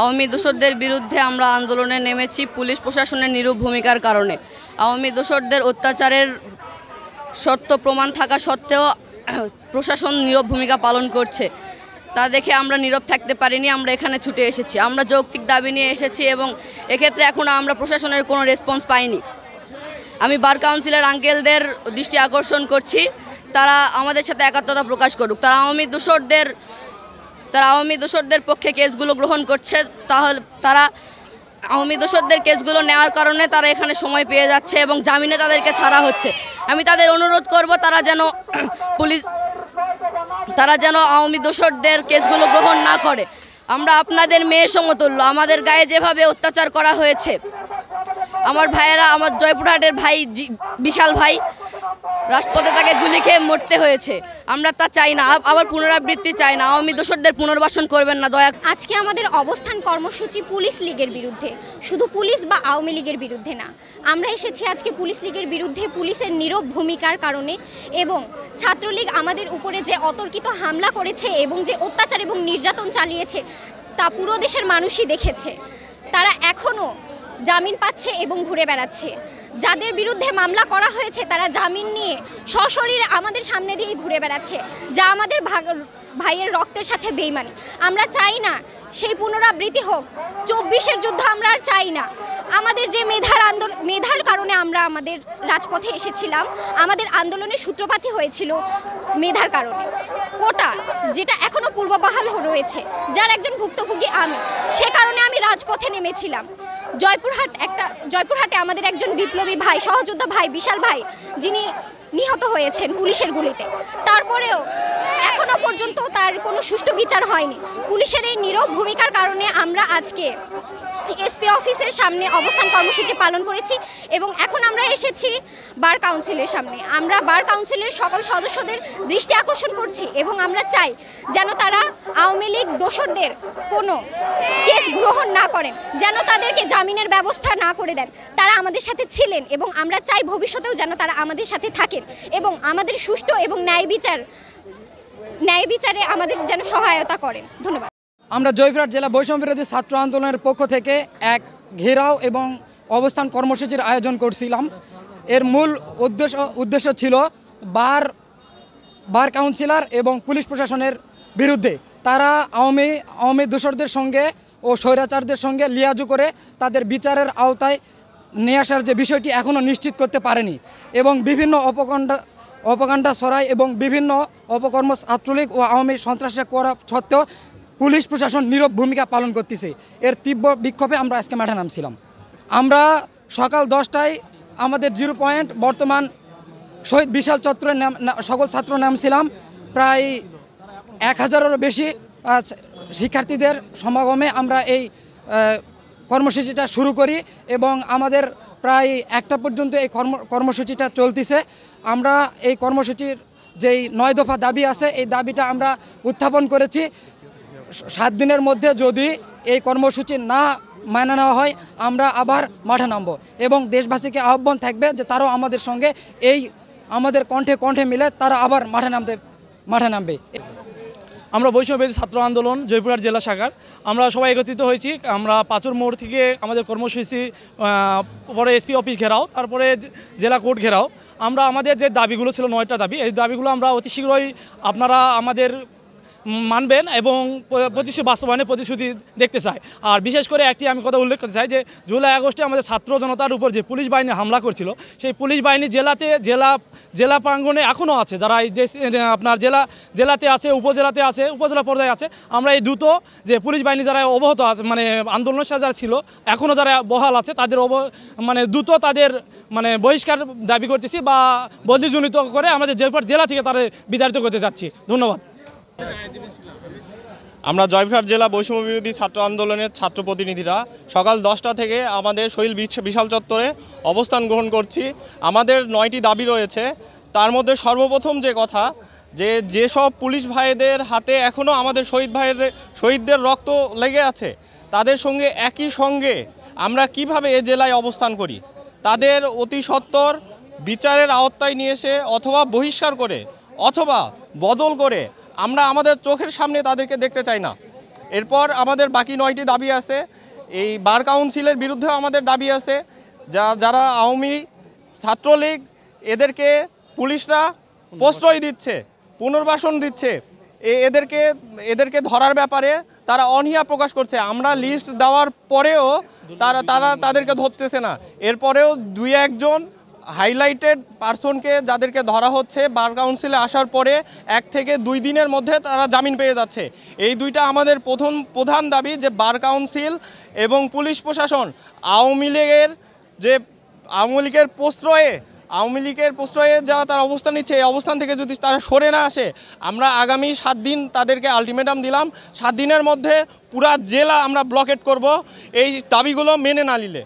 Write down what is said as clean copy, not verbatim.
আওয়ামী দোসরদের বিরুদ্ধে আমরা আন্দোলনে নেমেছি পুলিশ প্রশাসনের নীরব ভূমিকার কারণে। আওয়ামী দোসরদের অত্যাচারের সত্য প্রমাণ থাকা সত্ত্বেও প্রশাসন নীরব ভূমিকা পালন করছে, তা দেখে আমরা নীরব থাকতে পারিনি। আমরা এখানে ছুটে এসেছি, আমরা যৌক্তিক দাবি নিয়ে এসেছি এবং এক্ষেত্রে এখনও আমরা প্রশাসনের কোনো রেসপন্স পাইনি। আমি বার কাউন্সিলর আঙ্কেলদের দৃষ্টি আকর্ষণ করছি, তারা আমাদের সাথে একাত্মতা প্রকাশ করুক। তারা আওয়ামী দোসরদের পক্ষে কেসগুলো গ্রহণ করছে, তাহলে তারা আওয়ামী দোসরদের কেসগুলো নেওয়ার কারণে তারা এখানে সময় পেয়ে যাচ্ছে এবং জামিনে তাদেরকে ছাড়া হচ্ছে। আমি তাদের অনুরোধ করব তারা যেন আওয়ামী দোসরদের কেসগুলো গ্রহণ না করে। আমরা আপনাদের মেয়ে সমতুল্য, আমাদের গায়ে যেভাবে অত্যাচার করা হয়েছে, আমার ভাইয়েরা, আমার জয়পুরহাটের ভাই বিশাল ভাই রাজপথে তাকে গুলি খেয়ে মরতে হয়েছে, আমরা তা চাই না, আবার পুনরাবৃত্তি চাই না। আওয়ামী দোসরদের পুনর্বাসন করবেন না দয়া। আজকে আমাদের অবস্থান কর্মসূচি পুলিশ লীগের বিরুদ্ধে, শুধু পুলিশ বা আওয়ামী লীগের বিরুদ্ধে না। আমরা এসেছি আজকে পুলিশ লীগের বিরুদ্ধে পুলিশের নীরব ভূমিকার কারণে, এবং ছাত্রলীগ আমাদের উপরে যে অতর্কিত হামলা করেছে এবং যে অত্যাচার এবং নির্যাতন চালিয়েছে তা পুরো দেশের মানুষই দেখেছে। তারা এখনও জামিন পাচ্ছে এবং ঘুরে বেড়াচ্ছে। যাদের বিরুদ্ধে মামলা করা হয়েছে তারা জামিন নিয়ে সশরীরে আমাদের সামনে দিয়েই ঘুরে বেড়াচ্ছে, যা আমাদের ভাইয়ের রক্তের সাথে বেইমানি। আমরা চাই না সেই পুনরাবৃত্তি হোক। 24-এর যুদ্ধ আমরা আর চাই না। আমাদের যে মেধার কারণে আমরা আমাদের রাজপথে এসেছিলাম, আমাদের আন্দোলনের সূত্রপাতই হয়েছিল মেধার কারণে। কোটা যেটা এখনও পূর্ববহাল রয়েছে, যার একজন ভুক্তভোগী আমি, সে কারণে আমি রাজপথে নেমেছিলাম। জয়পুরহাটে আমাদের একজন বিপ্লবী ভাই, সহযোদ্ধা ভাই বিশাল ভাই, যিনি নিহত হয়েছেন পুলিশের গুলিতে, তারপরেও এখনো পর্যন্ত তার কোনো সুষ্ঠু বিচার হয়নি। পুলিশের এই নীরব ভূমিকার কারণে আমরা আজকে এসপি অফিসের সামনে অবস্থান কর্মসূচি পালন করেছি এবং এখন আমরা এসেছি বার কাউন্সিলের সামনে। আমরা বার কাউন্সিলের সকল সদস্যদের দৃষ্টি আকর্ষণ করছি এবং আমরা চাই যেন তারা আওয়ামী লীগ দোসরদের কোনো কেস গ্রহণ না করেন, যেন তাদেরকে জামিনের ব্যবস্থা না করে দেন। তারা আমাদের সাথে ছিলেন এবং আমরা চাই ভবিষ্যতেও যেন তারা আমাদের সাথে থাকেন এবং আমাদের সুষ্ঠু এবং ন্যায় বিচারে আমাদের যেন সহায়তা করেন। ধন্যবাদ। আমরা জয়পুরহাট জেলা বৈষম্য বিরোধী ছাত্র আন্দোলনের পক্ষ থেকে এক ঘেরাও এবং অবস্থান কর্মসূচির আয়োজন করছিলাম। এর মূল উদ্দেশ্য ছিল বার কাউন্সিলর এবং পুলিশ প্রশাসনের বিরুদ্ধে। তারা আওয়ামী দোসরদের সঙ্গে ও স্বৈরাচারদের সঙ্গে লিয়াজু করে তাদের বিচারের আওতায় নিয়ে আসার যে বিষয়টি এখনও নিশ্চিত করতে পারেনি এবং বিভিন্ন অপকাণ্ডা ছড়ায় এবং বিভিন্ন অপকর্ম ছাত্রলীগ ও আওয়ামী সন্ত্রাসী করা সত্ত্বেও পুলিশ প্রশাসন নীরব ভূমিকা পালন করতেছে। এর তীব্র বিক্ষোভে আমরা আজকে মাঠে নামছিলাম। আমরা সকাল 10টায় আমাদের 0 পয়েন্ট বর্তমান শহীদ বিশাল চত্বরে সকল ছাত্র নামছিলাম। প্রায় 1000-এরও বেশি শিক্ষার্থীদের সমাগমে আমরা এই কর্মসূচিটা শুরু করি এবং আমাদের প্রায় 1টা পর্যন্ত এই কর্মসূচিটা চলতেছে। আমরা এই কর্মসূচির যেই 9 দফা দাবি আছে, এই দাবিটা আমরা উত্থাপন করেছি। 7 দিনের মধ্যে যদি এই কর্মসূচি না মেনে নেওয়া হয় আমরা আবার মাঠে নামব এবং দেশবাসীকে আহ্বান থাকবে যে তারাও আমাদের সঙ্গে এই আমাদের কণ্ঠে মিলে তারা আবার মাঠে নামবে। আমরা বৈষম্য বিরোধী ছাত্র আন্দোলন জয়পুরহাট জেলা শাখার আমরা সবাই একত্রিত হয়েছি। আমরা পাঁচুর মোড় থেকে আমাদের কর্মসূচি, পরে এসপি অফিস ঘেরাও, তারপরে জেলা কোর্ট ঘেরাও। আমরা আমাদের যে দাবিগুলো ছিল 9টা দাবি, এই দাবিগুলো আমরা অতি শীঘ্রই আপনারা আমাদের মানবেন এবং বাস্তবায়নের প্রতিশ্রুতি দেখতে চাই। আর বিশেষ করে একটি আমি কথা উল্লেখ করতে চাই যে জুলাই আগস্টে আমাদের ছাত্র জনতার উপর যে পুলিশ বাহিনী হামলা করছিল, সেই পুলিশ বাহিনী জেলা প্রাঙ্গণে এখনও আছে। যারা এই দেশ আপনার জেলাতে আছে, উপজেলাতে আছে, উপজেলা পর্যায়ে আছে। আমরা এই দ্রুত যে পুলিশ বাহিনী যারা অবহত আছে, মানে আন্দোলনের সাথে যারা ছিল, এখনও যারা বহাল আছে, তাদের দ্রুত তাদের বহিষ্কার দাবি করতেছি বা বদলিজনিত করে আমাদের জেলা থেকে তারা বিতাড়িত করতে যাচ্ছি। ধন্যবাদ। আমরা জয়পুরহাট জেলা বৈষম্য বিরোধী ছাত্র আন্দোলনের ছাত্র প্রতিনিধিরা সকাল 10টা থেকে আমাদের শহীদ বিশাল চত্বরে অবস্থান গ্রহণ করছি। আমাদের 9টি দাবি রয়েছে। তার মধ্যে সর্বপ্রথম যে কথা, যেসব পুলিশ ভাইদের হাতে এখনও আমাদের শহীদদের রক্ত লেগে আছে, তাদের সঙ্গে একই সঙ্গে আমরা কিভাবে এ জেলায় অবস্থান করি, তাদের অতি সত্বর বিচারের আওতায় নিয়ে এসে অথবা বহিষ্কার করে অথবা বদল করে আমরা আমাদের চোখের সামনে তাদেরকে দেখতে চাই না। এরপর আমাদের বাকি 9টি দাবি আছে। এই বার কাউন্সিলের বিরুদ্ধেও আমাদের দাবি আছে। যারা আওয়ামী, ছাত্রলীগ, এদেরকে পুলিশরা প্রশ্রয় দিচ্ছে, পুনর্বাসন দিচ্ছে, এদেরকে ধরার ব্যাপারে তারা অনীহা প্রকাশ করছে। আমরা লিস্ট দেওয়ার পরেও তাদেরকে ধরতেছে না। এরপরেও 2-1 হাইলাইটেড পার্সনকে যাদেরকে ধরা হচ্ছে বার কাউন্সিলে আসার পরে 1 থেকে 2 দিনের মধ্যে তারা জামিন পেয়ে যাচ্ছে। এই দুইটা আমাদের প্রধান দাবি, যে বার কাউন্সিল এবং পুলিশ প্রশাসন আওয়ামী লীগের প্রশ্রয়ে যারা তারা অবস্থান নিচ্ছে, এই অবস্থান থেকে যদি তারা সরে না আসে, আমরা আগামী 7 দিন তাদেরকে আলটিমেটাম দিলাম, 7 দিনের মধ্যে পুরা জেলা আমরা ব্লকেট করব এই দাবিগুলো মেনে না নিলে।